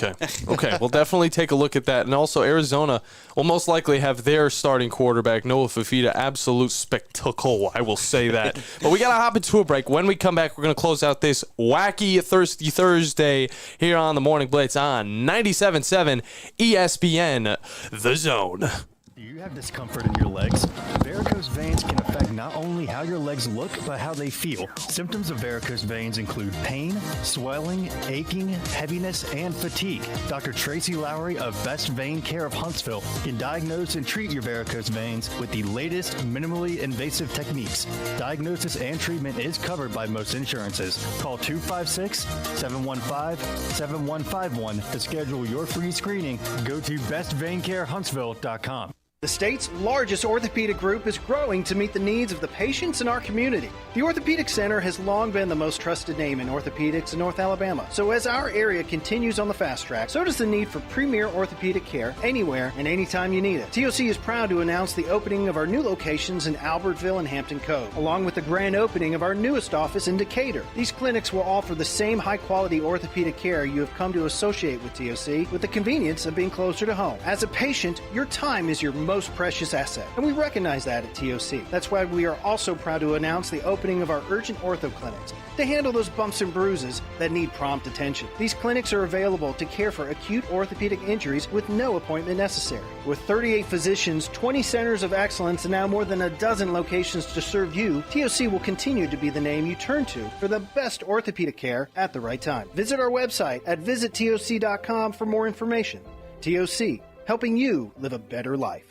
Okay, we'll definitely take a look at that. And also, Arizona will most likely have their starting quarterback, Noah Fafita, absolute spectacle, I will say that. But we got to hop into a break. When we come back, we're going to close out this wacky Thirsty Thursday here on the Morning Blitz on 97.7 ESPN, The Zone. Do you have discomfort in your legs? Varicose veins can affect not only how your legs look, but how they feel. Symptoms of varicose veins include pain, swelling, aching, heaviness, and fatigue. Dr. Tracy Lowery of Best Vein Care of Huntsville can diagnose and treat your varicose veins with the latest minimally invasive techniques. Diagnosis and treatment is covered by most insurances. Call 256-715-7151 to schedule your free screening. Go to bestveincarehuntsville.com. The state's largest orthopedic group is growing to meet the needs of the patients in our community. The Orthopedic Center has long been the most trusted name in orthopedics in North Alabama. So as our area continues on the fast track, so does the need for premier orthopedic care anywhere and anytime you need it. TOC is proud to announce the opening of our new locations in Albertville and Hampton Cove, along with the grand opening of our newest office in Decatur. These clinics will offer the same high-quality orthopedic care you have come to associate with TOC, with the convenience of being closer to home. As a patient, your time is your most precious asset, and we recognize that at TOC. That's why we are also proud to announce the opening of our urgent ortho clinics to handle those bumps and bruises that need prompt attention. These clinics are available to care for acute orthopedic injuries with no appointment necessary. With 38 physicians, 20 centers of excellence, and now more than a dozen locations to serve you, TOC will continue to be the name you turn to for the best orthopedic care at the right time. Visit our website at visittoc.com for more information. TOC, helping you live a better life.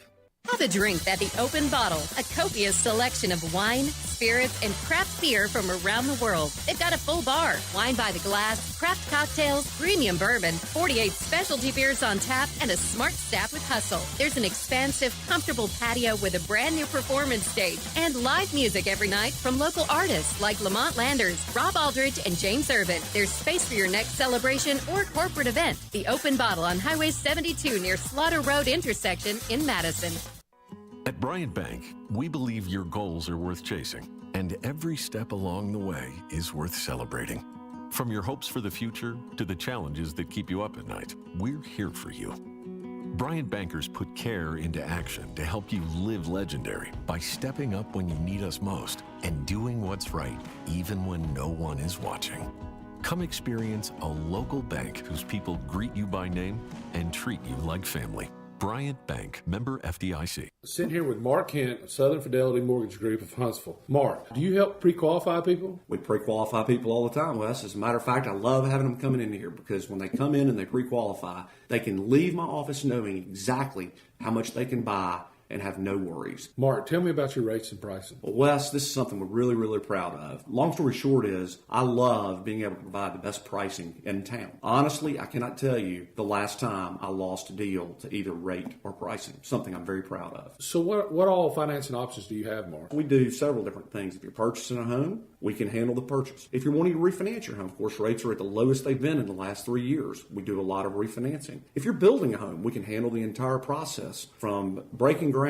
Have a drink at the Open Bottle, a copious selection of wine, spirits, and craft beer from around the world. They've got a full bar, wine by the glass, craft cocktails, premium bourbon, 48 specialty beers on tap, and a smart staff with hustle. There's an expansive, comfortable patio with a brand new performance stage and live music every night from local artists like Lamont Landers, Rob Aldridge, and James Irvin. There's space for your next celebration or corporate event. The Open Bottle on Highway 72 near Slaughter Road intersection in Madison. At Bryant Bank, we believe your goals are worth chasing, and every step along the way is worth celebrating. From your hopes for the future to the challenges that keep you up at night, we're here for you. Bryant bankers put care into action to help you live legendary by stepping up when you need us most and doing what's right, even when no one is watching. Come experience a local bank whose people greet you by name and treat you like family. Bryant Bank, member FDIC. Sitting here with Mark Kent of Southern Fidelity Mortgage Group of Huntsville. Mark, do you help pre-qualify people? We pre-qualify people all the time, Wes. As a matter of fact, I love having them coming in here because when they come in and they pre-qualify, they can leave my office knowing exactly how much they can buy and have no worries. Mark, tell me about your rates and pricing. Well, Wes, this is something we're really, really proud of. Long story short is, I love being able to provide the best pricing in town. Honestly, I cannot tell you the last time I lost a deal to either rate or pricing, something I'm very proud of. So what all financing options do you have, Mark? We do several different things. If you're purchasing a home, we can handle the purchase. If you're wanting to refinance your home, of course, rates are at the lowest they've been in the last 3 years. We do a lot of refinancing. If you're building a home, we can handle the entire process from breaking ground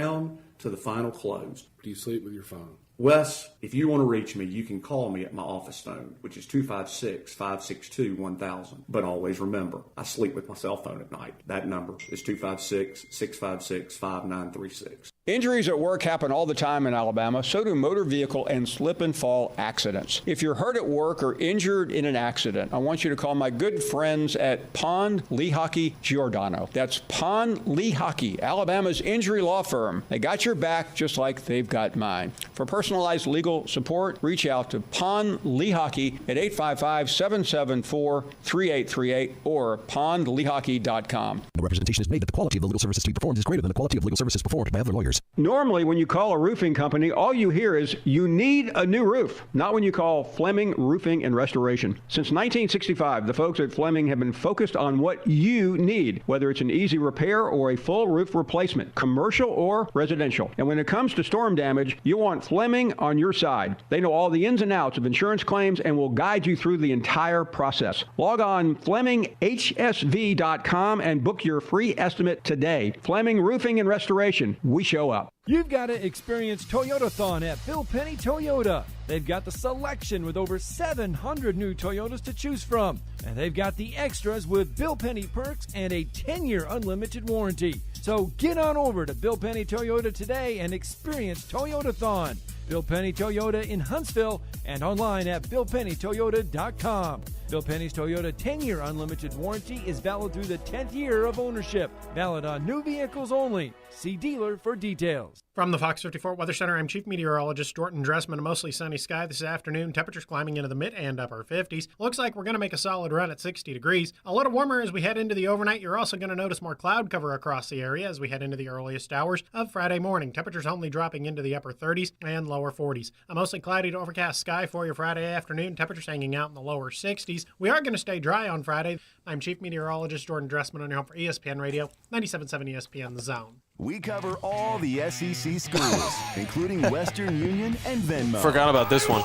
to the final close. Do you sleep with your phone? Wes, if you want to reach me, you can call me at my office phone, which is 256-562-1000. But always remember, I sleep with my cell phone at night. That number is 256-656-5936. Injuries at work happen all the time in Alabama. So do motor vehicle and slip and fall accidents. If you're hurt at work or injured in an accident, I want you to call my good friends at Pond Lehocky Giordano. That's Pond Lehocky, Alabama's injury law firm. They got your back just like they've got mine. For personalized legal support, reach out to Pond Lehocky at 855-774-3838 or pondlehocky.com. The representation is made that the quality of the legal services to be performed is greater than the quality of legal services performed by other lawyers. Normally, when you call a roofing company, all you hear is, you need a new roof. Not when you call Fleming Roofing and Restoration. Since 1965, the folks at Fleming have been focused on what you need, whether it's an easy repair or a full roof replacement, commercial or residential. And when it comes to storm damage, you want Fleming on your side. They know all the ins and outs of insurance claims and will guide you through the entire process. Log on FlemingHSV.com and book your free estimate today. Fleming Roofing and Restoration. We show up. You've got to experience Toyotathon at Bill Penny Toyota. They've got the selection with over 700 new Toyotas to choose from. And they've got the extras with Bill Penny perks and a 10-year unlimited warranty. So get on over to Bill Penny Toyota today and experience Toyotathon. Bill Penny Toyota in Huntsville and online at BillPennyToyota.com. Bill Penny's Toyota 10-year unlimited warranty is valid through the 10th year of ownership. Valid on new vehicles only. See dealer for details. From the Fox 54 Weather Center, I'm Chief Meteorologist Dorton Dressman. A mostly sunny sky this afternoon. Temperatures climbing into the mid and upper 50s. Looks like we're going to make a solid run at 60 degrees. A little warmer as we head into the overnight. You're also going to notice more cloud cover across the area as we head into the earliest hours of Friday morning. Temperatures only dropping into the upper 30s and lower 40s. A mostly cloudy to overcast sky for your Friday afternoon. Temperatures hanging out in the lower 60s. degrees. We are going to stay dry on Friday. I'm Chief Meteorologist Jordan Dressman on your home for ESPN Radio, 97.7 ESPN The Zone. We cover all the SEC schools, including Western Union and Venmo. Forgot about this one.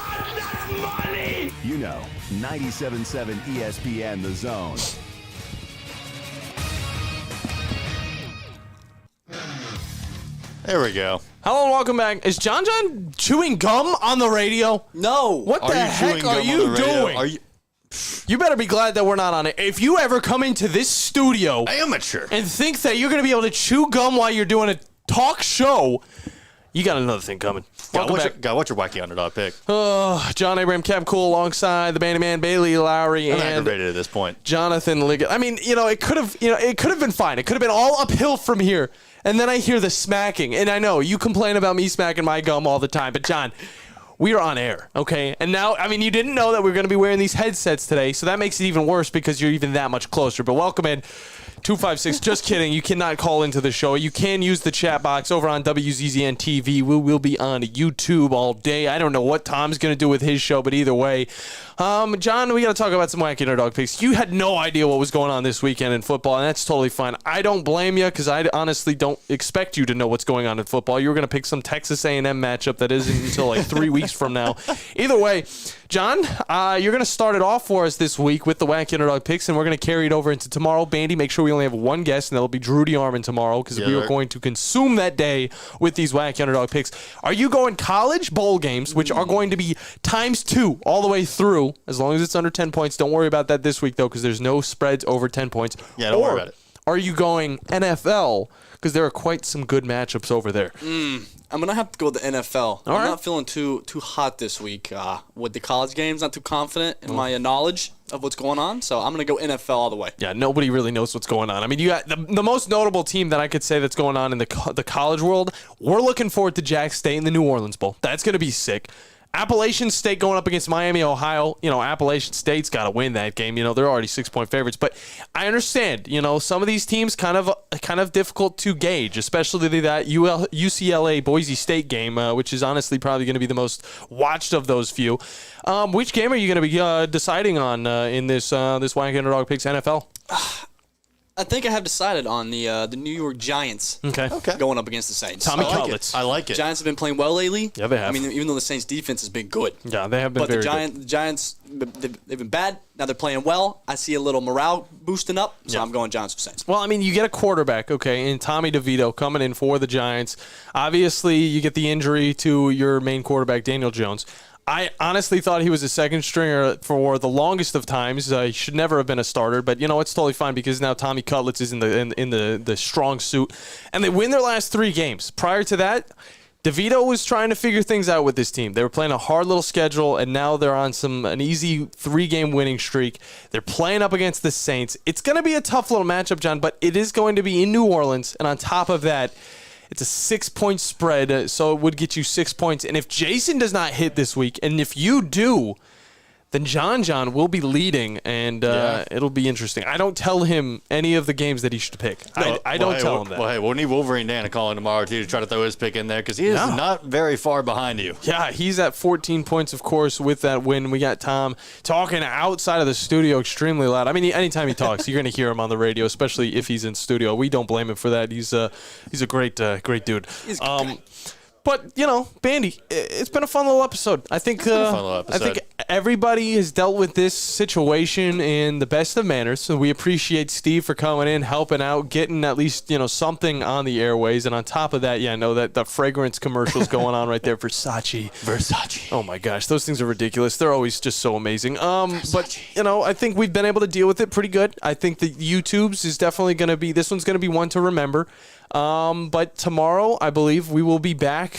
You know, 97.7 ESPN The Zone. There we go. Hello and welcome back. Is John chewing gum on the radio? No. What the heck are you doing? You better be glad that we're not on it. If you ever come into this studio amateur and think that you're going to be able to chew gum while you're doing a talk show, you got another thing coming. What's your wacky underdog pick? John Abraham, Cap Cool, alongside the Bandiman, Bailey Lowery, I'm and aggravated at this point. Jonathan Liggett. I mean, it could have been fine. It could have been all uphill from here. And then I hear the smacking, and I know you complain about me smacking my gum all the time, but John, we are on air, okay? And now, I mean, you didn't know that we were going to be wearing these headsets today, so that makes it even worse because you're even that much closer. But welcome in. 256, just kidding. You cannot call into the show. You can use the chat box over on WZZN TV. We will be on YouTube all day. I don't know what Tom's going to do with his show, but either way. John, we got to talk about some wacky underdog picks. You had no idea what was going on this weekend in football, and that's totally fine. I don't blame you because I honestly don't expect you to know what's going on in football. You were going to pick some Texas A&M matchup that isn't until like 3 weeks from now. Either way, John, you're going to start it off for us this week with the wacky underdog picks, and we're going to carry it over into tomorrow. Bandy, make sure we only have one guest, and that'll be Drew DeArmond tomorrow because we are going to consume that day with these wacky underdog picks. Are you going college bowl games, which are going to be ×2 all the way through, as long as it's under 10 points? Don't worry about that this week, though, because there's no spreads over 10 points. Yeah, don't worry about it. Are you going NFL? Because there are quite some good matchups over there. I'm going to have to go with the NFL. I'm not feeling too hot this week with the college games. Not too confident in my knowledge of what's going on. So I'm going to go NFL all the way. Yeah, nobody really knows what's going on. I mean, you got the most notable team that I could say that's going on in the college world. We're looking forward to Jack State in the New Orleans Bowl. That's going to be sick. Appalachian State going up against Miami, Ohio. Appalachian State's got to win that game. They're already 6-point favorites. But I understand, some of these teams kind of difficult to gauge, especially that UCLA Boise State game, which is honestly probably going to be the most watched of those few. Which game are you going to be deciding on in this Wacky Underdog Picks NFL? I think I have decided on the New York Giants. Okay. Going up against the Saints. Tommy Cutlets. I like it. Giants have been playing well lately. Yeah, they have. I mean, even though the Saints' defense has been good. Yeah, they have been very good. But the Giants, they've been bad. Now they're playing well. I see a little morale boosting up, so I'm going Giants for Saints. Well, I mean, you get a quarterback, okay, and Tommy DeVito coming in for the Giants. Obviously, you get the injury to your main quarterback, Daniel Jones. I honestly thought he was a second stringer for the longest of times. He should never have been a starter, but it's totally fine because now Tommy Cutlets is in the strong suit, and they win their last 3 games. Prior to that, DeVito was trying to figure things out with this team. They were playing a hard little schedule, and now they're on an easy 3-game winning streak. They're playing up against the Saints. It's going to be a tough little matchup, John, but it is going to be in New Orleans, and on top of that, it's a 6-point spread, so it would get you 6 points. And if Jason does not hit this week, and if you do, then John will be leading, and it'll be interesting. I don't tell him any of the games that he should pick. I don't tell him that. Well, hey, we'll need Wolverine Dan to call in tomorrow, too, to try to throw his pick in there, because he is not very far behind you. Yeah, he's at 14 points, of course, with that win. We got Tom talking outside of the studio extremely loud. I mean, anytime he talks, you're going to hear him on the radio, especially if he's in studio. We don't blame him for that. He's a great dude. He's great. But, Bandy, it's been a fun little episode. I think everybody has dealt with this situation in the best of manners. So we appreciate Steve for coming in, helping out, getting at least, something on the airways. And on top of that, that the fragrance commercials going on right there, Versace. Oh my gosh, those things are ridiculous. They're always just so amazing. But, I think we've been able to deal with it pretty good. I think the YouTube's is definitely going to be, this one's going to be one to remember. But tomorrow, I believe, we will be back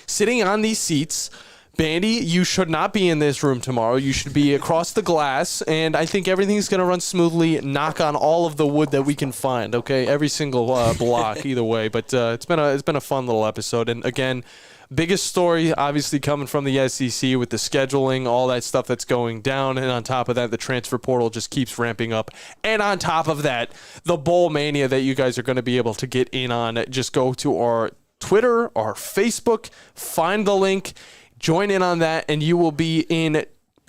sitting on these seats. Bandy, you should not be in this room tomorrow. You should be across the glass, and I think everything's going to run smoothly. Knock on all of the wood that we can find, okay? Every single block, either way. But it's been a fun little episode. And again, biggest story obviously coming from the SEC with the scheduling, all that stuff that's going down. And on top of that, the transfer portal just keeps ramping up. And on top of that, the bowl mania that you guys are going to be able to get in on. Just go to our Twitter, our Facebook, find the link, join in on that, and you will be in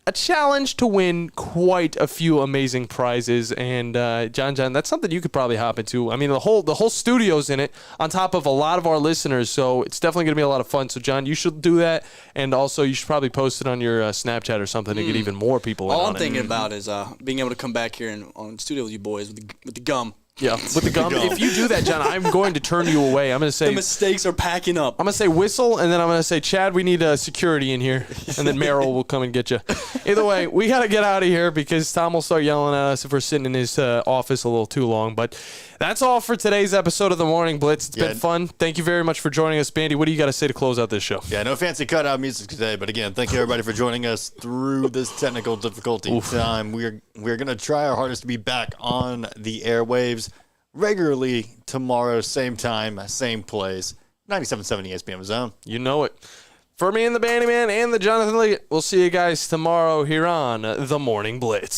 a challenge to win quite a few amazing prizes. And John, that's something you could probably hop into. I mean, the whole studio's in it, on top of a lot of our listeners. So it's definitely going to be a lot of fun. So John, you should do that, and also you should probably post it on your Snapchat or something to get even more people in on it. All I'm thinking about is being able to come back here and on studio with you boys with the gum. Yeah, with the gum. If you do that, John, I'm going to turn you away. I'm going to say... The mistakes are packing up. I'm going to say whistle, and then I'm going to say, Chad, we need security in here. And then Merrill will come and get you. Either way, we got to get out of here because Tom will start yelling at us if we're sitting in his office a little too long. But that's all for today's episode of the Morning Blitz. It's been fun. Thank you very much for joining us. Bandy, what do you got to say to close out this show? Yeah, no fancy cutout music today. But again, thank you, everybody, for joining us through this technical difficulty time. We're going to try our hardest to be back on the airwaves regularly tomorrow, same time, same place, 97.7 ESPN Zone. You know it. For me and the Bandiman and the Jonathan Lee, we'll see you guys tomorrow here on The Morning Blitz.